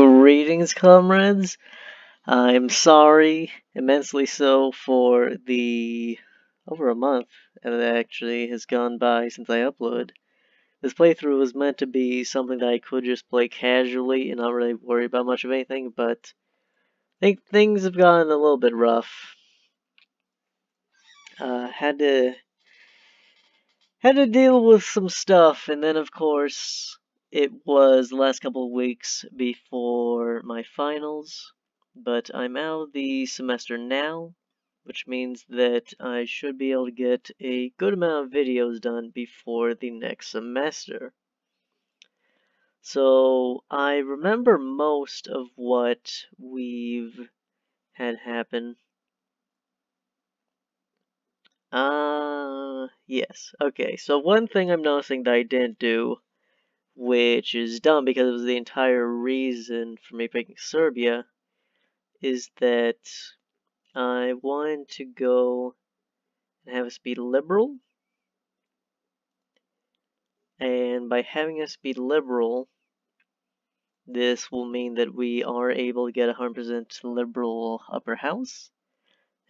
Greetings, comrades. I'm sorry, immensely so, for the over a month that actually has gone by since I uploaded. This playthrough was meant to be something that I could just play casually and not really worry about much of anything, but I think things have gotten a little bit rough. Had to deal with some stuff, and then of course it was the last couple of weeks before my finals, but I'm out of the semester now, which means that I should be able to get a good amount of videos done before the next semester. So I remember most of what we've had happen. Yes. Okay, so one thing I'm noticing that I didn't do, which is dumb because it was the entire reason for me picking Serbia, is that I wanted to go and have us be liberal. And by having us be liberal, this will mean that we are able to get a 100% liberal upper house,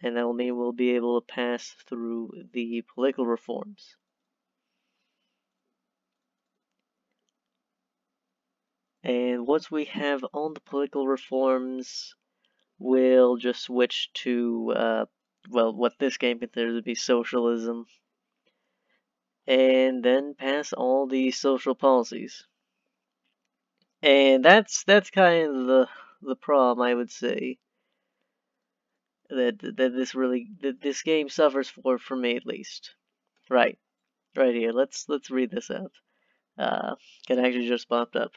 and that will mean we'll be able to pass through the political reforms. And once we have all the political reforms, we'll just switch to, well, what this game considers to be socialism, and then pass all the social policies. And that's kind of the problem, I would say, that this game suffers for me at least. Right here. Let's read this out. It actually just popped up.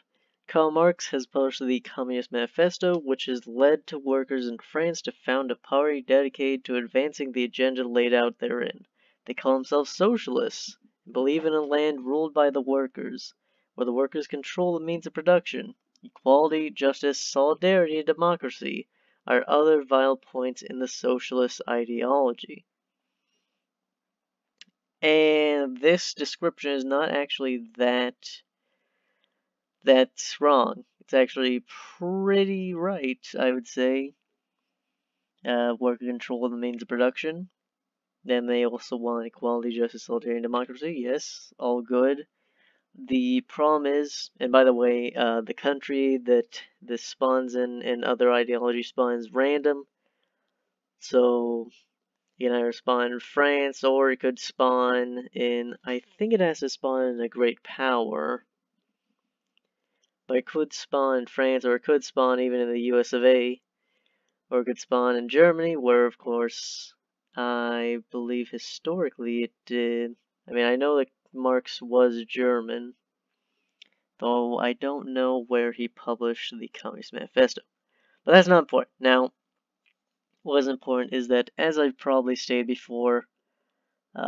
Karl Marx has published the Communist Manifesto, which has led to workers in France to found a party dedicated to advancing the agenda laid out therein. They call themselves socialists and believe in a land ruled by the workers, where the workers control the means of production. Equality, justice, solidarity, and democracy are other vital points in the socialist ideology. And this description is not actually that's wrong. It's actually pretty right, I would say. Worker control of the means of production. Then they also want equality, justice, solidarity, and democracy. Yes, all good. The problem is, and by the way, the country that this spawns in and other ideology spawns random. So you can either spawn in France or it could spawn in, I think it has to spawn in a great power. But it could spawn in France, or it could spawn even in the US of A, or it could spawn in Germany, where of course I believe historically it did. I mean, I know that Marx was German, though I don't know where he published the Communist Manifesto. But that's not important. Now, what is important is that, as I've probably stated before,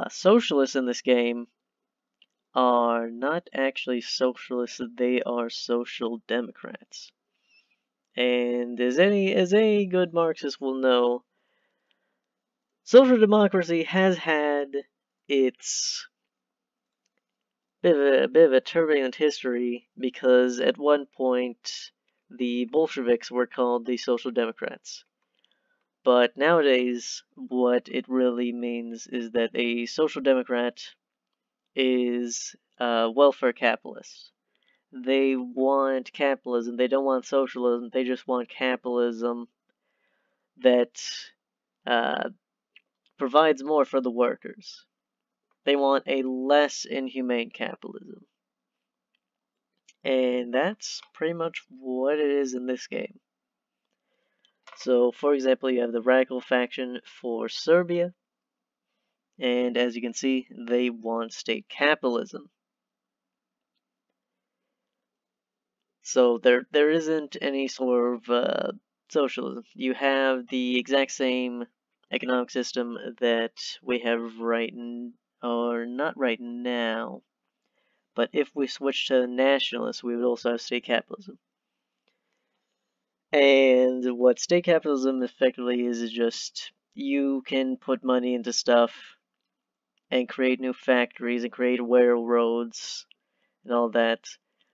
socialists in this game are not actually socialists, they are social democrats. And as any good Marxist will know, social democracy has had its bit of a turbulent history, because at one point the Bolsheviks were called the Social Democrats. But nowadays, what it really means is that a social democrat is a welfare capitalist. They want capitalism, they don't want socialism, they just want capitalism that provides more for the workers. They want a less inhumane capitalism. And that's pretty much what it is in this game. So, for example, you have the radical faction for Serbia, and as you can see, they want state capitalism. So there isn't any sort of socialism. You have the exact same economic system that we have or not right now. But if we switch to nationalists, we would also have state capitalism. And what state capitalism effectively is just, you can put money into stuff and create new factories and create railroads and all that.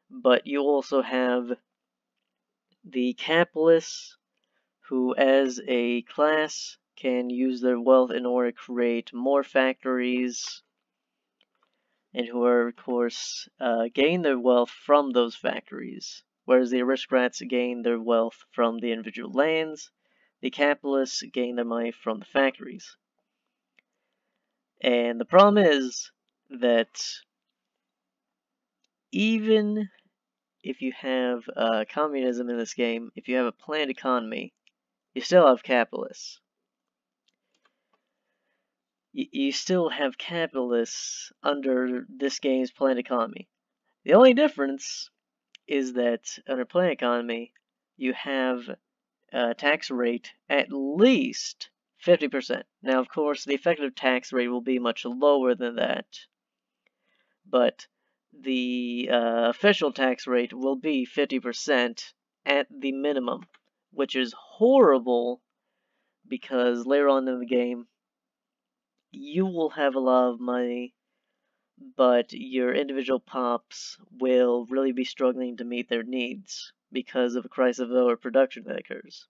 But you also have the capitalists, who as a class can use their wealth in order to create more factories, and who are, of course, gain their wealth from those factories, whereas the aristocrats gain their wealth from the individual lands, the capitalists gain their money from the factories. And the problem is that even if you have communism in this game, if you have a planned economy, you still have capitalists. You still have capitalists under this game's planned economy. The only difference is that under planned economy, you have a tax rate at least 50%. Now, of course, the effective tax rate will be much lower than that, but the official tax rate will be 50% at the minimum, which is horrible because later on in the game, you will have a lot of money, but your individual pops will really be struggling to meet their needs because of a crisis of overproduction that occurs.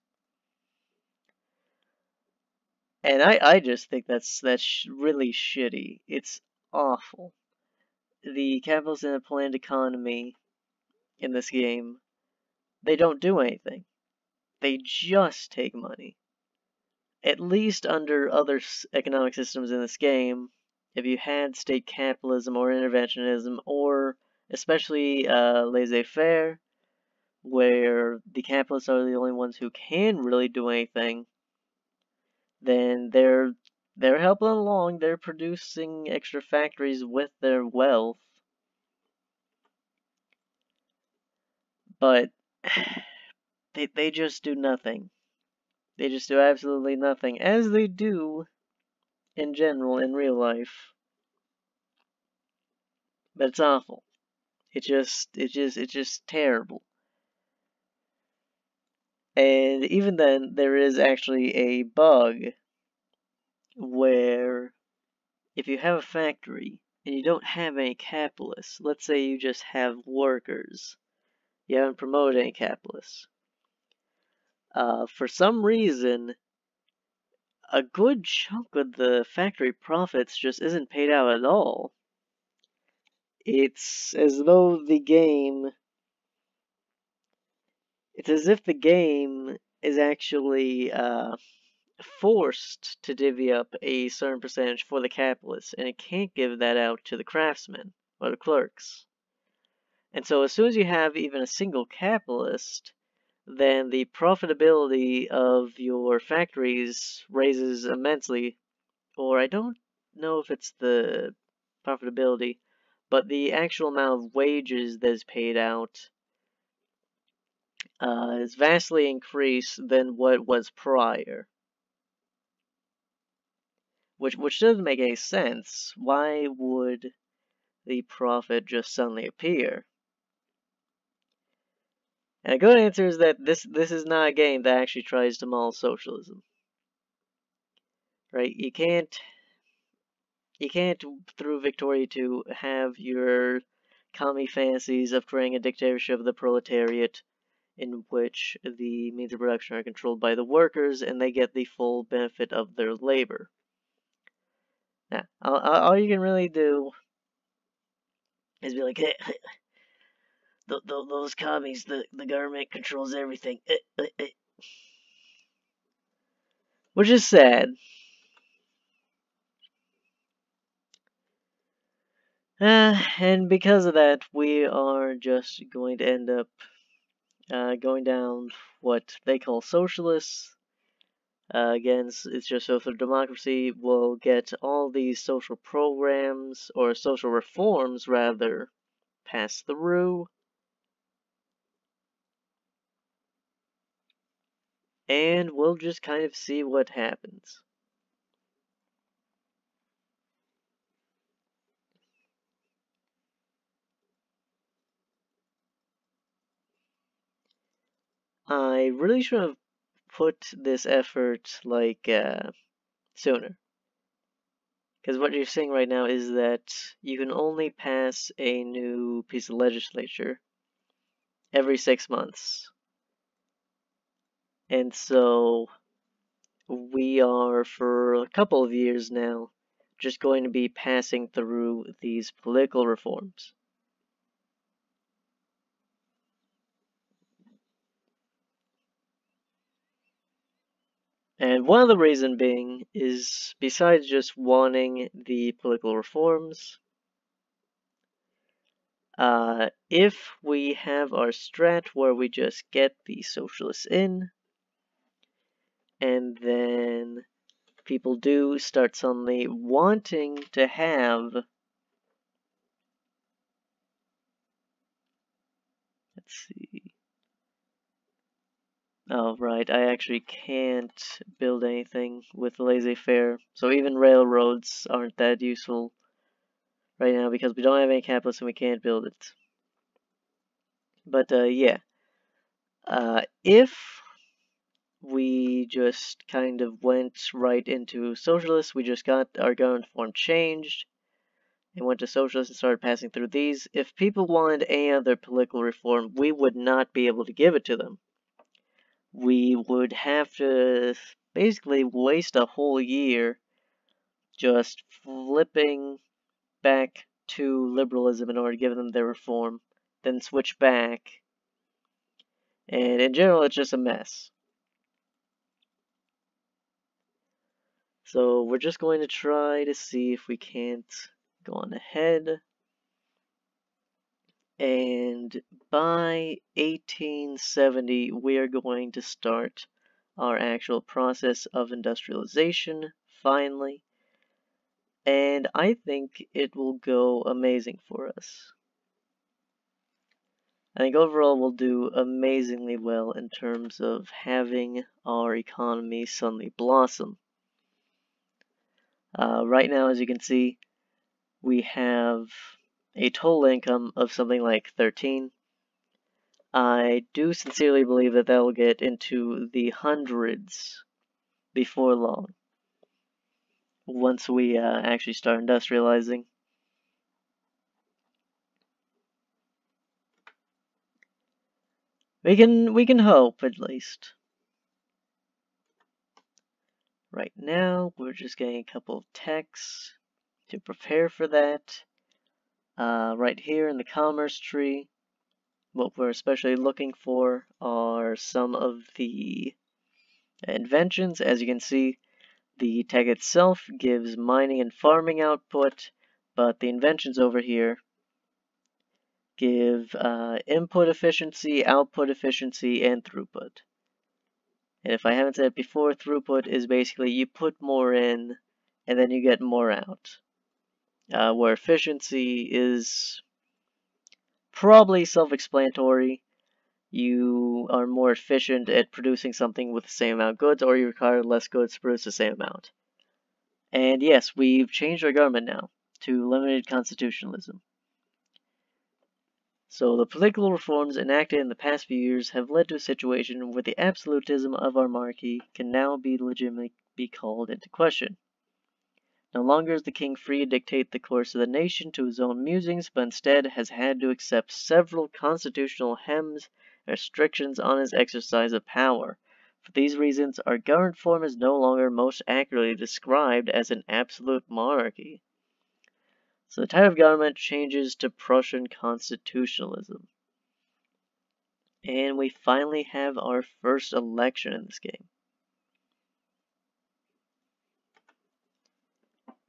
And I just think that's really shitty. It's awful. The capitalists in a planned economy in this game, they don't do anything. They just take money. At least under other economic systems in this game, if you had state capitalism or interventionism, or especially laissez-faire, where the capitalists are the only ones who can really do anything, then they're helping along. They're producing extra factories with their wealth, but they just do nothing. They just do absolutely nothing, as they do in general in real life. But it's awful. It's just terrible. And even then, there is actually a bug where if you have a factory and you don't have any capitalists, let's say you just have workers, you haven't promoted any capitalists. For some reason, a good chunk of the factory profits just isn't paid out at all. It's as though the game, it's as if the game is actually forced to divvy up a certain percentage for the capitalists, and it can't give that out to the craftsmen or the clerks. And so as soon as you have even a single capitalist, then the profitability of your factories raises immensely. Or I don't know if it's the profitability, but the actual amount of wages that is paid out is vastly increased than what was prior. Which doesn't make any sense. Why would the profit just suddenly appear? And a good answer is that this is not a game that actually tries to model socialism. Right? You can't through Victoria 2 have your commie fantasies of creating a dictatorship of the proletariat in which the means of production are controlled by the workers and they get the full benefit of their labor. Now, all you can really do is be like, hey, those commies, the government controls everything. Which is sad. And because of that, we are just going to end up going down what they call socialists. Again, it's just social democracy. Will get all these social programs, or social reforms rather, passed through. And we'll just kind of see what happens. I really should have put this effort like sooner. Because what you're seeing right now is that you can only pass a new piece of legislature every 6 months. And so we are, for a couple of years now, just going to be passing through these political reforms. And one of the reasons being is, besides just wanting the political reforms, if we have our strat where we just get the socialists in, and then people do start suddenly wanting to have, let's see, oh right, I actually can't build anything with laissez-faire, so even railroads aren't that useful right now because we don't have any capitalists and we can't build it. But yeah, if we just kind of went right into socialists, we just got our government form changed, and went to socialists and started passing through these. If people wanted any other political reform, we would not be able to give it to them. We would have to basically waste a whole year just flipping back to liberalism in order to give them their reform, then switch back. And in general, it's just a mess. So we're just going to try to see if we can't go on ahead. And by 1870, we are going to start our actual process of industrialization, finally. And I think it will go amazing for us. I think overall we'll do amazingly well in terms of having our economy suddenly blossom. Right now, as you can see, we have a total income of something like 13. I do sincerely believe that will get into the hundreds before long, once we actually start industrializing. We can hope, at least. Right now, we're just getting a couple of texts to prepare for that. Right here in the commerce tree, what we're especially looking for are some of the inventions. As you can see, the tag itself gives mining and farming output, but the inventions over here give input efficiency, output efficiency, and throughput. And if I haven't said it before, throughput is basically you put more in and then you get more out. Where efficiency is probably self-explanatory. You are more efficient at producing something with the same amount of goods, or you require less goods to produce the same amount. And yes, we've changed our government now to limited constitutionalism. So the political reforms enacted in the past few years have led to a situation where the absolutism of our monarchy can now be legitimately be called into question. No longer is the king free to dictate the course of the nation to his own musings, but instead has had to accept several constitutional hems and restrictions on his exercise of power. For these reasons, our government form is no longer most accurately described as an absolute monarchy. So the type of government changes to Prussian constitutionalism. And we finally have our first election in this game.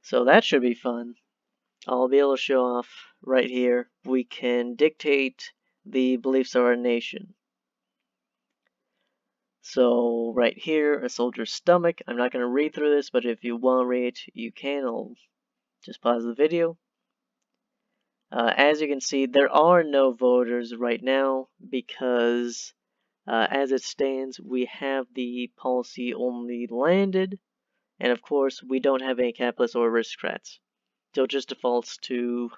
So that should be fun. I'll be able to show off right here. We can dictate the beliefs of our nation. So right here, a soldier's stomach. I'm not going to read through this, but if you want to read it, you can. I'll just pause the video. As you can see, there are no voters right now because as it stands, we have the policy only landed, and of course, we don't have any capitalists or aristocrats. So it just defaults to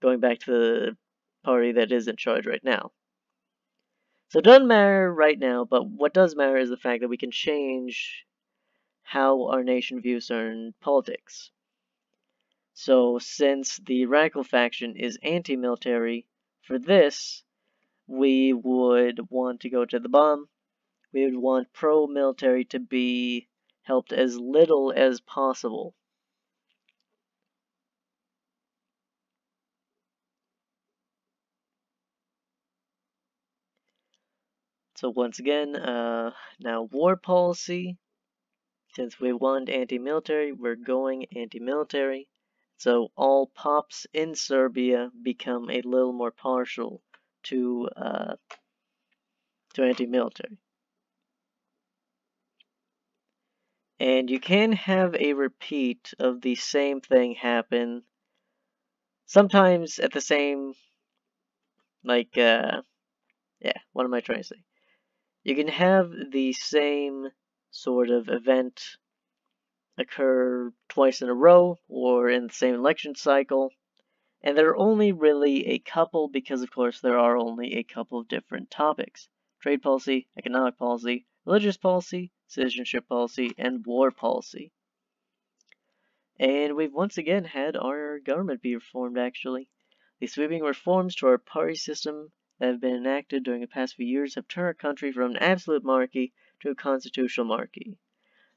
going back to the party that is in charge right now. So it doesn't matter right now, but what does matter is the fact that we can change how our nation views certain politics. So since the radical faction is anti-military, for this, we would want to go to the bottom. we would want pro-military to be helped as little as possible. So once again, now war policy. Since we want anti-military, we're going anti-military. So all pops in Serbia become a little more partial to anti-military. And you can have a repeat of the same thing happen. Sometimes at the same, yeah, what am I trying to say? You can have the same sort of event occur twice in a row or in the same election cycle. And there are only really a couple because, of course, there are only a couple of different topics. Trade policy, economic policy, religious policy, citizenship policy, and war policy. And we've once again had our government be reformed, actually. The sweeping reforms to our party system that have been enacted during the past few years have turned our country from an absolute monarchy to a constitutional monarchy.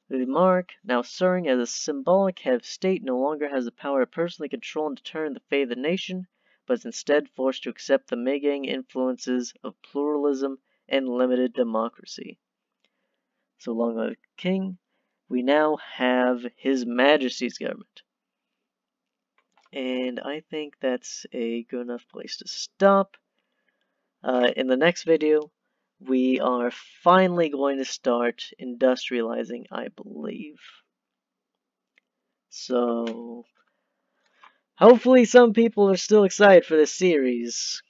The monarch, now serving as a symbolic head of state, no longer has the power to personally control and determine the fate of the nation, but is instead forced to accept the mitigating influences of pluralism and limited democracy. So long live the king, we now have His Majesty's government. And I think that's a good enough place to stop. In the next video, we are finally going to start industrializing, I believe. So, hopefully some people are still excited for this series.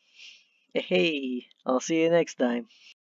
Hey, I'll see you next time.